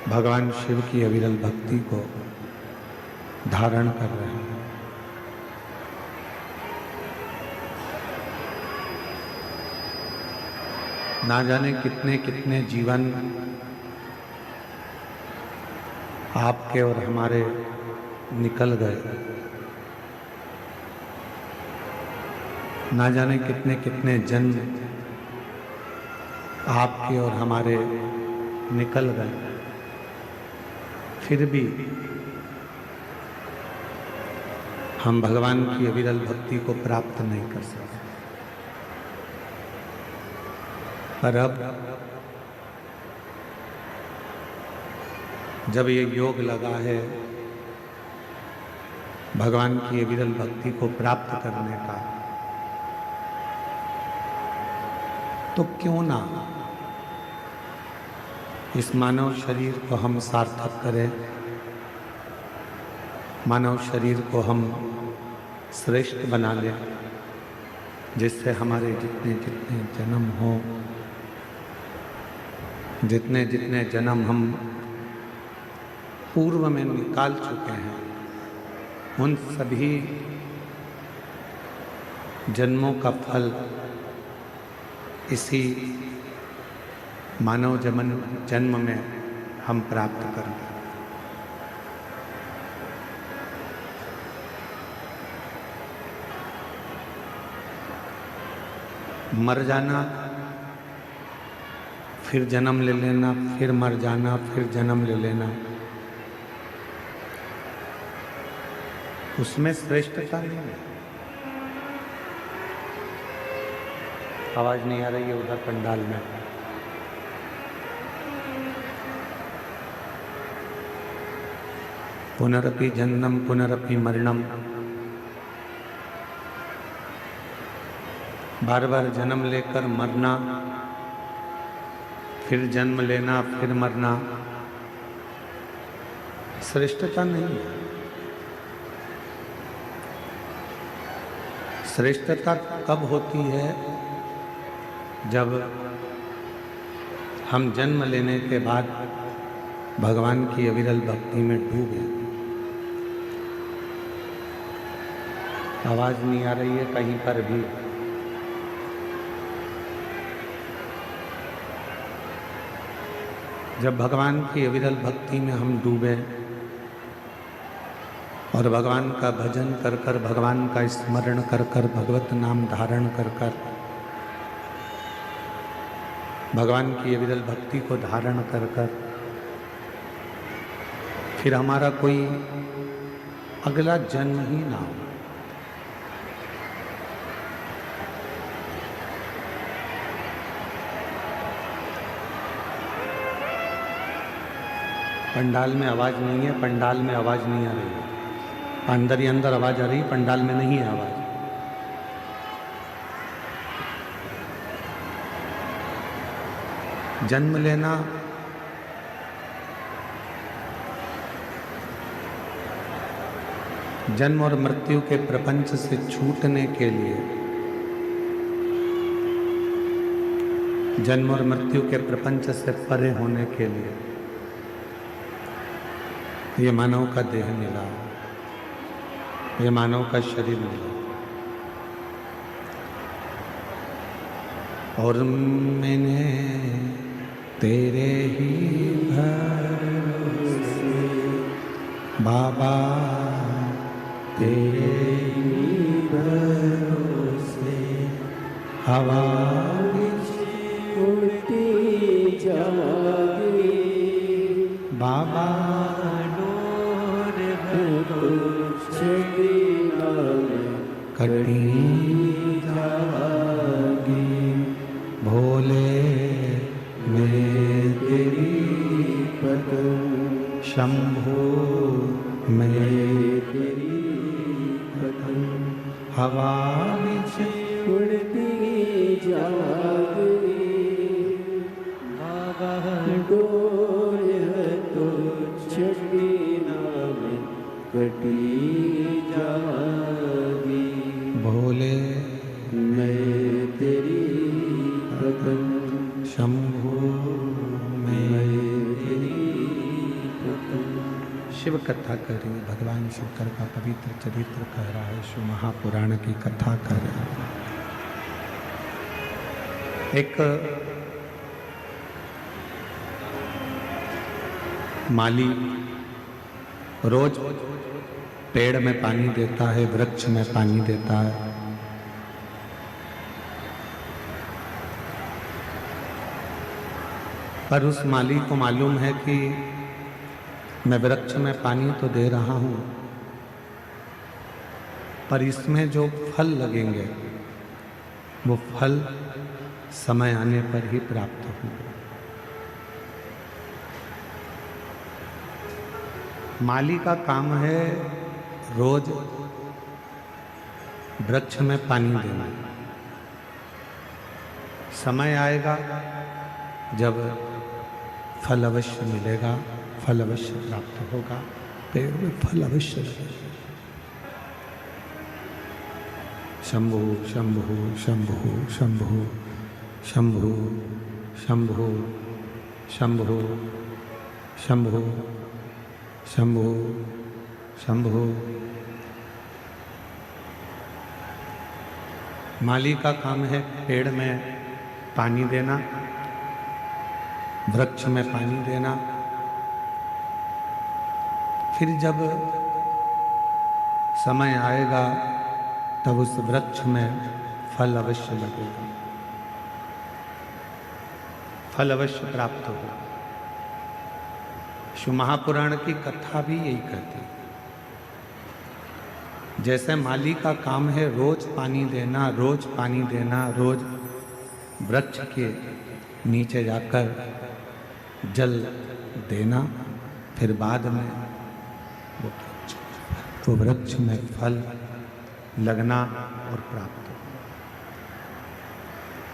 भगवान शिव की अविरल भक्ति को धारण कर रहे हैं। ना जाने कितने कितने जीवन आपके और हमारे निकल गए। ना जाने कितने कितने जन्म आपके और हमारे निकल गए, फिर भी हम भगवान की अविरल भक्ति को प्राप्त नहीं कर सकते। पर अब जब ये योग लगा है भगवान की अविरल भक्ति को प्राप्त करने का, तो क्यों ना इस मानव शरीर को हम सार्थक करें, मानव शरीर को हम श्रेष्ठ बना लें, जिससे हमारे जितने जितने जन्म हों, जितने जितने जन्म हम पूर्व में निकाल चुके हैं, उन सभी जन्मों का फल इसी मानव जन्म में हम प्राप्त करें। मर जाना, फिर जन्म ले लेना, फिर मर जाना, फिर जन्म ले लेना, उसमें श्रेष्ठता नहीं है। आवाज नहीं आ रही है उधर पंडाल में। पुनरपि जन्मम पुनरपि मरणम, बार बार जन्म लेकर मरना, फिर जन्म लेना, फिर मरना, श्रेष्ठता नहीं है। श्रेष्ठता कब होती है? जब हम जन्म लेने के बाद भगवान की अविरल भक्ति में डूबे। आवाज नहीं आ रही है कहीं पर भी। जब भगवान की अविरल भक्ति में हम डूबे और भगवान का भजन कर कर, भगवान का स्मरण कर कर, भगवत नाम धारण कर कर, भगवान की अविरल भक्ति को धारण कर कर, फिर हमारा कोई अगला जन्म ही ना हो। पंडाल में आवाज नहीं है, पंडाल में आवाज नहीं आ रही है। अंदर ही अंदर आवाज आ रही, पंडाल में नहीं है आवाज। जन्म लेना जन्म और मृत्यु के प्रपंच से छूटने के लिए, जन्म और मृत्यु के प्रपंच से परे होने के लिए ये मानव का देह मिला, ये मानव का शरीर मिला। और मैंने तेरे ही भरोसे बाबा, तेरे ही भरोसे हवा उड़ती जागी बाबा, कटी जागी भोले मैं तेरी पतंग, शंभो मैं तेरी पतंग, हवा बिच उड़ती जागी बाबा, डोर तो छठी नाम कटी जागी भोले मैं तेरी पतंग, शंभो मैं तेरी शिव कथा कर रही है। भगवान शंकर का पवित्र चरित्र कह रहा है, शिव महापुराण की कथा कर रहा है। एक माली रोज पेड़ में पानी देता है, वृक्ष में पानी देता है। पर उस माली को मालूम है कि मैं वृक्ष में पानी तो दे रहा हूं, पर इसमें जो फल लगेंगे वो फल समय आने पर ही प्राप्त होंगे। माली का काम है रोज वृक्ष में पानी देना। समय आएगा जब फल अवश्य मिलेगा, फल अवश्य प्राप्त होगा, पेड़ में फल अवश्य लगेगा। शंभु शंभु शंभु शंभु शंभु शंभु शंभु शंभु शंभु शंभु। माली का काम है पेड़ में पानी देना, वृक्ष में पानी देना। फिर जब समय आएगा तब उस वृक्ष में फल अवश्य लगेगा, फल अवश्य प्राप्त होगा। शिव महापुराण की कथा भी यही कहती है। जैसे माली का काम है रोज पानी देना, रोज पानी देना, रोज वृक्ष के नीचे जाकर जल देना, फिर बाद में वो वृक्ष में फल लगना और प्राप्त हो।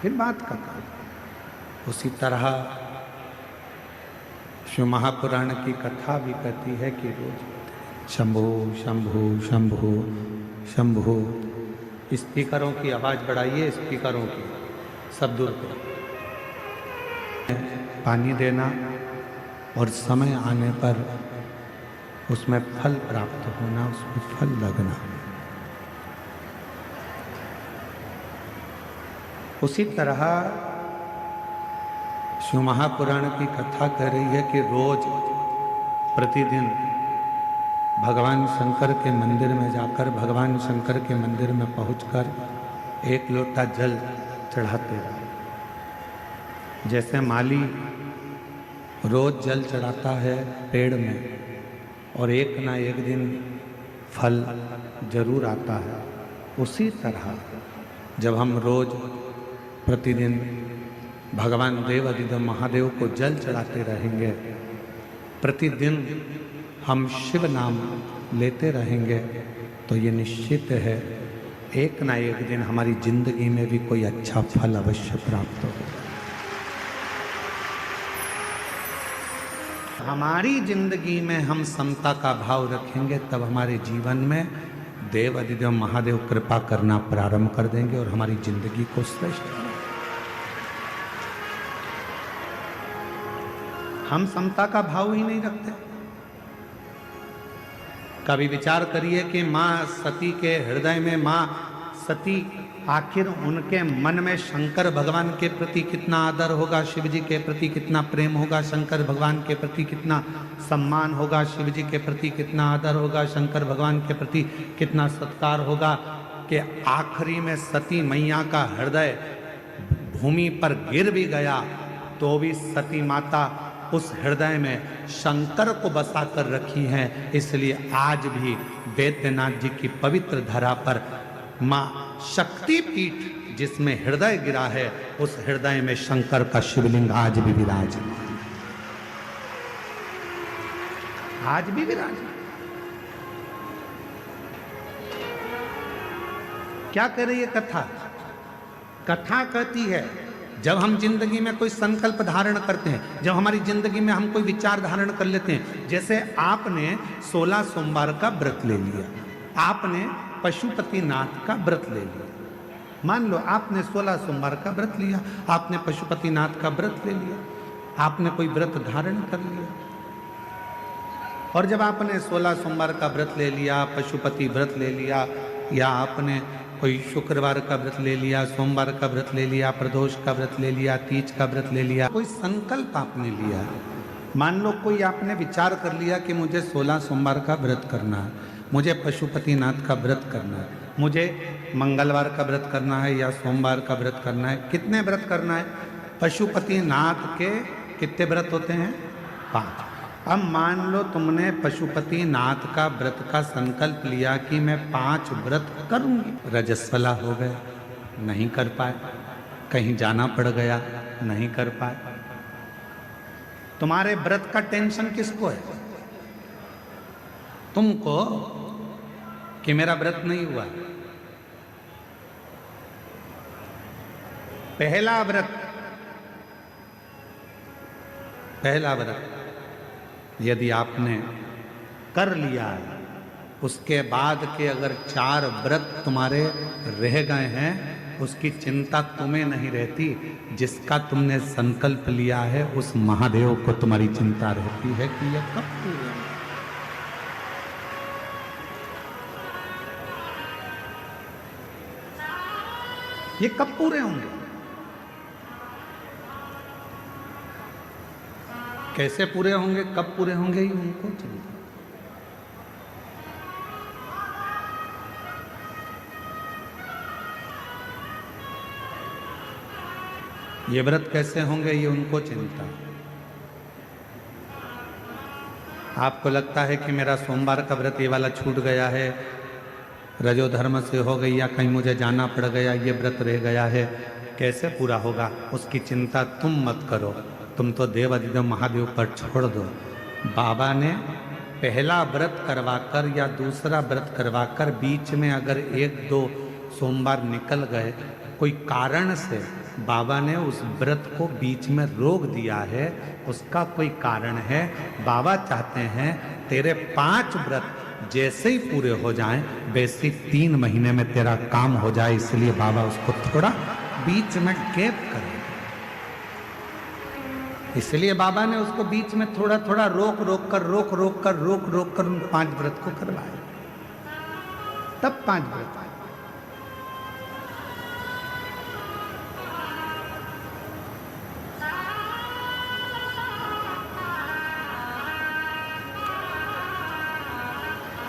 फिर बात करना। उसी तरह शिव महापुराण की कथा भी कहती है कि रोज शंभु शंभु शंभु शंभु। स्पीकरों की आवाज बढ़ाइए, स्पीकरों की, सब दूर करो। पानी देना और समय आने पर उसमें फल प्राप्त होना, उसमें फल लगना। उसी तरह शिव महापुराण की कथा कह रही है कि रोज प्रतिदिन भगवान शंकर के मंदिर में जाकर, भगवान शंकर के मंदिर में पहुंचकर एक लोटा जल चढ़ाते रहो। जैसे माली रोज जल चढ़ाता है पेड़ में और एक ना एक दिन फल जरूर आता है, उसी तरह जब हम रोज प्रतिदिन भगवान देव अधिदेव महादेव को जल चढ़ाते रहेंगे, प्रतिदिन हम शिव नाम लेते रहेंगे, तो ये निश्चित है एक ना एक दिन हमारी जिंदगी में भी कोई अच्छा फल अवश्य प्राप्त होगा। हमारी जिंदगी में हम समता का भाव रखेंगे, तब हमारे जीवन में देव अधिदेव महादेव कृपा करना प्रारंभ कर देंगे और हमारी जिंदगी को श्रेष्ठ। हम समता का भाव ही नहीं रखते। कभी विचार करिए कि मां सती के हृदय में, मां सती आखिर उनके मन में शंकर भगवान के प्रति कितना आदर होगा, शिव जी के प्रति कितना प्रेम होगा, शंकर भगवान के प्रति कितना सम्मान होगा, शिव जी के प्रति कितना आदर होगा, शंकर भगवान के प्रति कितना सत्कार होगा, कि आखिरी में सती मैया का हृदय भूमि पर गिर भी गया तो भी सती माता उस हृदय में शंकर को बसा कर रखी है। इसलिए आज भी बैद्यनाथ जी की पवित्र धरा पर मां शक्तिपीठ जिसमें हृदय गिरा है, उस हृदय में शंकर का शिवलिंग आज भी विराजमान, आज भी विराजमान। क्या कह रही है कथा? कथा कहती है जब हम जिंदगी में कोई संकल्प धारण करते हैं, जब हमारी जिंदगी में हम कोई विचार धारण कर लेते हैं, जैसे आपने 16 सोमवार का व्रत ले लिया, आपने पशुपतिनाथ का व्रत ले लिया, मान लो आपने 16 सोमवार का व्रत लिया, आपने पशुपतिनाथ का व्रत ले लिया, आपने कोई व्रत धारण कर लिया। और जब आपने 16 सोमवार का व्रत ले लिया, पशुपति व्रत ले लिया, या आपने कोई शुक्रवार का व्रत ले लिया, सोमवार का व्रत ले लिया, प्रदोष का व्रत ले लिया, तीज का व्रत ले लिया, कोई संकल्प आपने लिया, मान लो कोई आपने विचार कर लिया कि मुझे 16 सोमवार का व्रत करना है, मुझे पशुपतिनाथ का व्रत करना है, मुझे मंगलवार का व्रत करना है या सोमवार का व्रत करना है। कितने व्रत करना है? पशुपतिनाथ के कितने व्रत होते हैं? 5। अब मान लो तुमने पशुपतिनाथ का व्रत का संकल्प लिया कि मैं 5 व्रत करूंगी, रजस्वला हो गए, नहीं कर पाए, कहीं जाना पड़ गया, नहीं कर पाए। तुम्हारे व्रत का टेंशन किसको है? तुमको, कि मेरा व्रत नहीं हुआ। पहला व्रत यदि आपने कर लिया, उसके बाद के अगर 4 व्रत तुम्हारे रह गए हैं, उसकी चिंता तुम्हें नहीं रहती। जिसका तुमने संकल्प लिया है उस महादेव को तुम्हारी चिंता रहती है कि यह कब पूरे होंगे। ये कब पूरे होंगे? कैसे पूरे होंगे, कब पूरे होंगे, ये उनको चिंता। ये व्रत कैसे होंगे, ये उनको चिंता। आपको लगता है कि मेरा सोमवार का व्रत ये वाला छूट गया है, रजोधर्म से हो गई, या कहीं मुझे जाना पड़ गया, ये व्रत रह गया है, कैसे पूरा होगा, उसकी चिंता तुम मत करो। तुम तो देव अधिदेव महादेव पर छोड़ दो। बाबा ने पहला व्रत करवाकर या दूसरा व्रत करवाकर बीच में अगर 1-2 सोमवार निकल गए, कोई कारण से बाबा ने उस व्रत को बीच में रोक दिया है, उसका कोई कारण है। बाबा चाहते हैं तेरे 5 व्रत जैसे ही पूरे हो जाएं, वैसे ही 3 महीने में तेरा काम हो जाए, इसलिए बाबा उसको थोड़ा बीच में गैप करे। इसलिए बाबा ने उसको बीच में थोड़ा थोड़ा रोक रोक कर उन 5 व्रत को करवाया, तब 5 व्रत।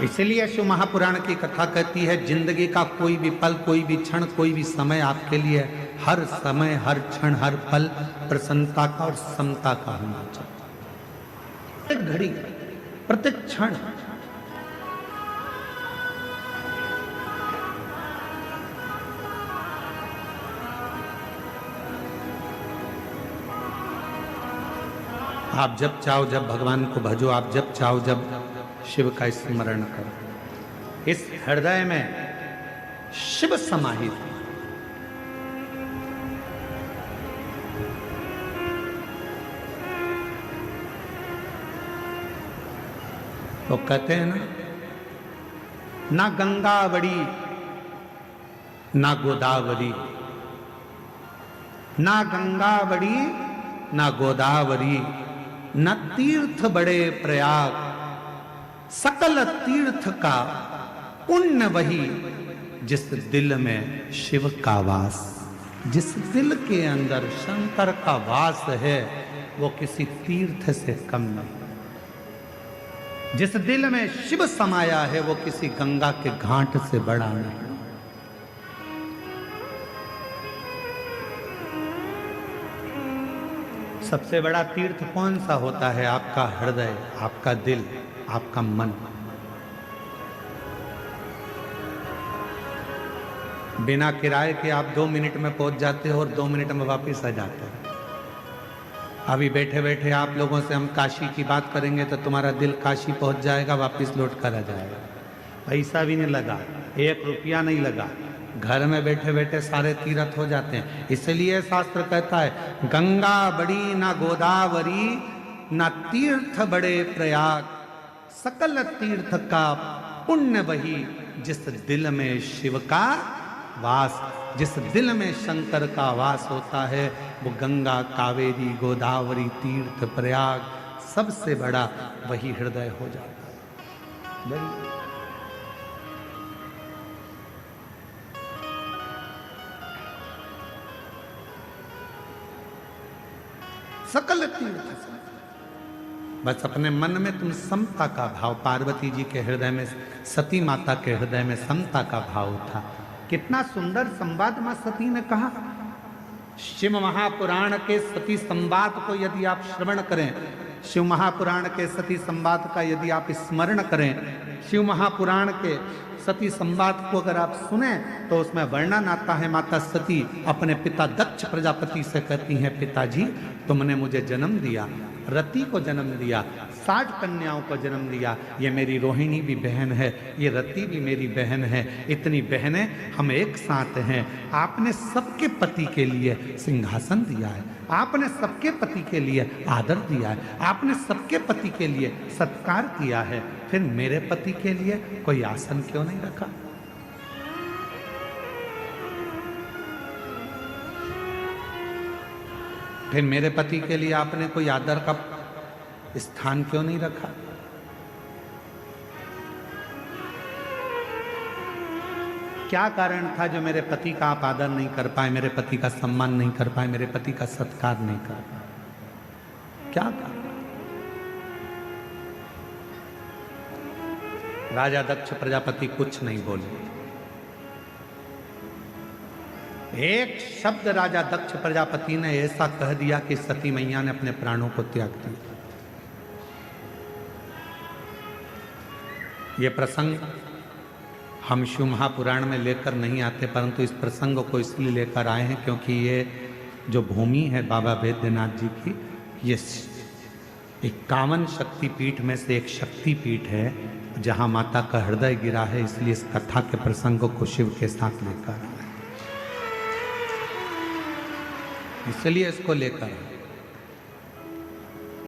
इसलिए शिव महापुराण की कथा कहती है, जिंदगी का कोई भी पल, कोई भी क्षण, कोई भी समय आपके लिए, हर समय, हर क्षण, हर पल प्रसन्नता का और समता का होना चाहिए। प्रत्येक घड़ी, प्रत्येक क्षण। आप जब चाहो जब भगवान को भजो, आप जब चाहो जब शिव का स्मरण करो। इस हृदय में शिव समाहित है। तो कहते हैं ना गंगा बड़ी ना गोदावरी, ना गंगा बड़ी ना गोदावरी, न तीर्थ बड़े प्रयाग, सकल तीर्थ का पुण्य वही, जिस दिल में शिव का वास। जिस दिल के अंदर शंकर का वास है, वो किसी तीर्थ से कम नहीं। जिस दिल में शिव समाया है, वो किसी गंगा के घाट से बड़ा नहीं। सबसे बड़ा तीर्थ कौन सा होता है? आपका हृदय, आपका दिल, आपका मन। बिना किराए के आप 2 मिनट में पहुंच जाते हो और 2 मिनट में वापस आ जाते हो। अभी बैठे बैठे आप लोगों से हम काशी की बात करेंगे तो तुम्हारा दिल काशी पहुंच जाएगा, वापस लौट कर आ जाएगा। पैसा भी नहीं लगा, 1 रुपया नहीं लगा, घर में बैठे बैठे सारे तीर्थ हो जाते हैं। इसलिए शास्त्र कहता है, गंगा बड़ी ना गोदावरी, ना तीर्थ बड़े प्रयाग, सकल तीर्थ का पुण्य वही, जिस दिल में शिव का वास। जिस दिल में शंकर का वास होता है, वो गंगा, कावेरी, गोदावरी, तीर्थ, प्रयाग, सबसे बड़ा वही हृदय हो जाता है। सकल तीर्थ बस अपने मन में तुम समता का भाव, पार्वती जी के हृदय में, सती माता के हृदय में समता का भाव था। कितना सुंदर संवाद मां सती ने कहा। शिव महापुराण के सती संवाद को यदि आप श्रवण करें, शिव महापुराण के सती संवाद का यदि आप स्मरण करें, शिव महापुराण के सती संवाद को अगर आप सुने तो उसमें वर्णन आता है, माता सती अपने पिता दक्ष प्रजापति से कहती हैं, पिताजी तुमने मुझे जन्म दिया, रति को जन्म दिया, 60 कन्याओं को जन्म दिया, ये मेरी रोहिणी भी बहन है, ये रति भी मेरी बहन है, इतनी बहनें हम एक साथ हैं। आपने सबके पति के लिए सिंहासन दिया है, आपने सबके पति के लिए आदर दिया है, आपने सबके पति के लिए सत्कार किया है, फिर मेरे पति के लिए कोई आसन क्यों नहीं रखा? फिर मेरे पति के लिए आपने कोई आदर का स्थान क्यों नहीं रखा? क्या कारण था जो मेरे पति का आप आदर नहीं कर पाए, मेरे पति का सम्मान नहीं कर पाए, मेरे पति का सत्कार नहीं कर पाए? क्या कारण? राजा दक्ष प्रजापति कुछ नहीं बोले। एक शब्द राजा दक्ष प्रजापति ने ऐसा कह दिया कि सती मैया ने अपने प्राणों को त्याग दिया। ये प्रसंग हम शिव महापुराण में लेकर नहीं आते, परंतु इस प्रसंग को इसलिए लेकर आए हैं क्योंकि ये जो भूमि है बाबा वैद्यनाथ जी की, ये 51 शक्तिपीठ में से एक शक्तिपीठ है जहाँ माता का हृदय गिरा है, इसलिए इस कथा के प्रसंग को शिव के साथ लेकर आए, इसलिए इसको लेकर